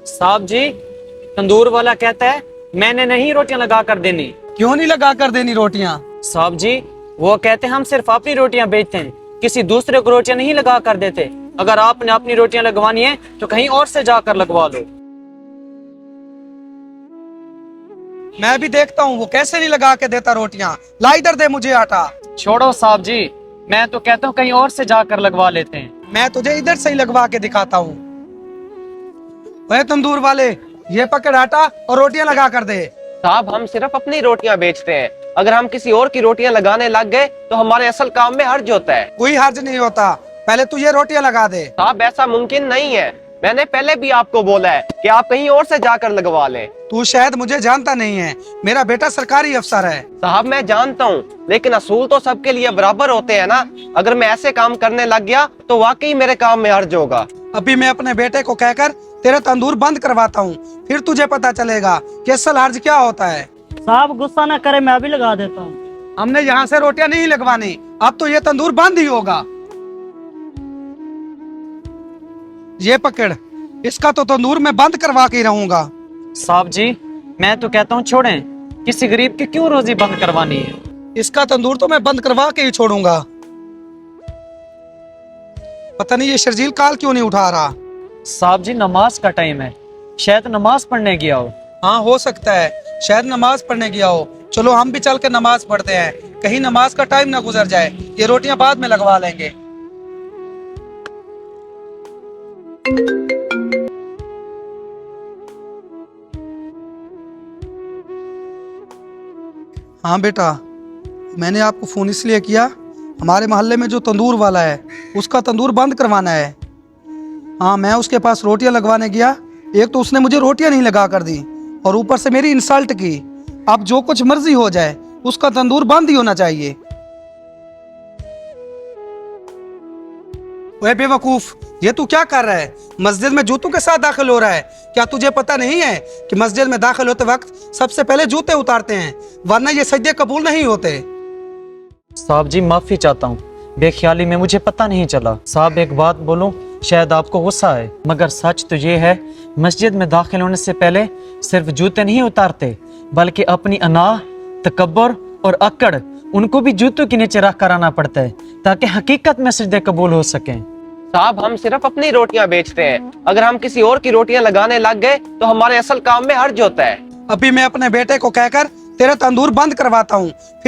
साहब जी, तंदूर वाला कहता है मैंने नहीं रोटियां लगा कर देनी। क्यों नहीं लगा कर देनी रोटियां? साहब जी, वो कहते हैं हम सिर्फ अपनी रोटियां बेचते हैं, किसी दूसरे को रोटियां नहीं लगा कर देते। अगर आपने अपनी रोटियां लगवानी है तो कहीं और से जाकर लगवा लो। मैं भी देखता हूँ वो कैसे नहीं लगा के देता रोटियां। ला इधर दे मुझे आटा। छोड़ो साहब जी, मैं तो कहता हूँ कहीं और से जाकर लगवा लेते हैं। मैं तुझे इधर से ही लगवा के दिखाता हूँ। वह तंदूर वाले, ये पकड़ आटा और रोटियां लगा कर दे। साहब हम सिर्फ अपनी रोटियां बेचते हैं, अगर हम किसी और की रोटियां लगाने लग गए तो हमारे असल काम में हर्ज होता है। कोई हर्ज नहीं होता, पहले तू ये रोटियां लगा दे। साहब ऐसा मुमकिन नहीं है, मैंने पहले भी आपको बोला है कि आप कहीं और से जाकर लगवा लें। तू शायद मुझे जानता नहीं है, मेरा बेटा सरकारी अफसर है। साहब मैं जानता हूँ, लेकिन असूल तो सबके लिए बराबर होते हैं ना। अगर मैं ऐसे काम करने लग गया तो वाकई मेरे काम में हर्ज होगा। अभी मैं अपने बेटे को कहकर तेरा तंदूर बंद करवाता हूँ, फिर तुझे पता चलेगा कि असल हर्ज क्या होता है। साहब गुस्सा ना करे, मैं भी लगा देता हूँ। हमने यहाँ से रोटियां नहीं लगवानी, अब तो ये तंदूर बंद ही होगा। ये पकड़, इसका तो तंदूर मैं बंद करवा के ही रहूंगा। साहब जी, मैं तो कहता हूँ छोड़ें, किसी गरीब की क्यों रोजी बंद करवानी है। इसका तंदूर तो मैं बंद करवा के ही छोड़ूंगा। पता नहीं ये शर्जील काल क्यों नहीं उठा रहा। साहब जी, नमाज का टाइम है, शायद नमाज पढ़ने गया हो। हाँ हो सकता है, शायद नमाज पढ़ने गया हो। चलो हम भी चल के नमाज पढ़ते हैं, कहीं नमाज का टाइम ना गुजर जाए। ये रोटियां बाद में लगवा लेंगे। हाँ बेटा, मैंने आपको फोन इसलिए किया, हमारे मोहल्ले में जो तंदूर वाला है उसका तंदूर बंद करवाना है। हाँ मैं उसके पास रोटियां लगवाने गया, एक तो उसने मुझे रोटियां नहीं लगा कर दी और ऊपर से मेरी इंसल्ट की। अब जो कुछ मर्जी हो जाए, उसका तंदूर बंद ही होना चाहिए। ओए बेवकूफ, ये तू क्या कर रहा है? मस्जिद में जूतों के साथ दाखिल हो रहा है। क्या तुझे पता नहीं है कि मस्जिद में दाखिल होते वक्त सबसे पहले जूते उतारते हैं, वरना ये सजदे कबूल नहीं होते। साहब जी माफी चाहता हूँ, बेख्याली में मुझे पता नहीं चला। साहब एक बात बोलूं, शायद आपको गुस्सा है, मगर सच तो ये है मस्जिद में दाखिल होने से पहले सिर्फ जूते नहीं उतारते, बल्कि अपनी अना, तकब्बर और अकड़ उनको भी जूतों के नीचे रख कर आना पड़ता है, ताकि हकीकत में सजदे कबूल हो सकें। साहब हम सिर्फ अपनी रोटियां बेचते हैं, अगर हम किसी और की रोटियां लगाने लग गए तो हमारे असल काम में हर्ज होता है। अभी मैं अपने बेटे को कहकर तेरा तंदूर बंद करवाता हूँ, फिर